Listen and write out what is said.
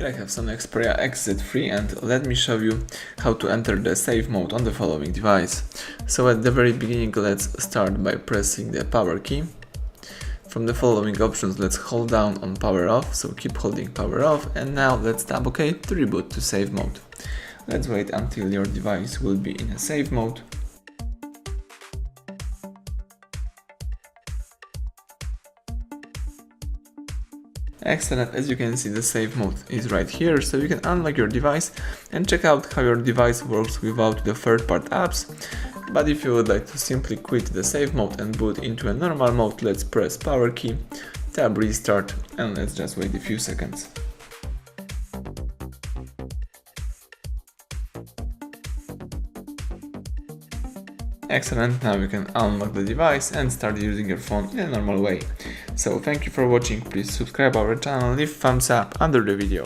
Here I have SONY Xperia XZ3 and let me show you how to enter the save mode on the following device. So at the very beginning, let's start by pressing the power key. From the following options, let's hold down on power off, so keep holding power off, and now let's tap OK to reboot to save mode. Let's wait until your device will be in a save mode. Excellent, as you can see, the save mode is right here, so you can unlock your device and check out how your device works without the third-party apps. But if you would like to simply quit the save mode and boot into a normal mode, let's press power key, tap restart, and let's just wait a few seconds. Excellent, now you can unlock the device and start using your phone in a normal way. So thank you for watching, please subscribe our channel, leave thumbs up under the video.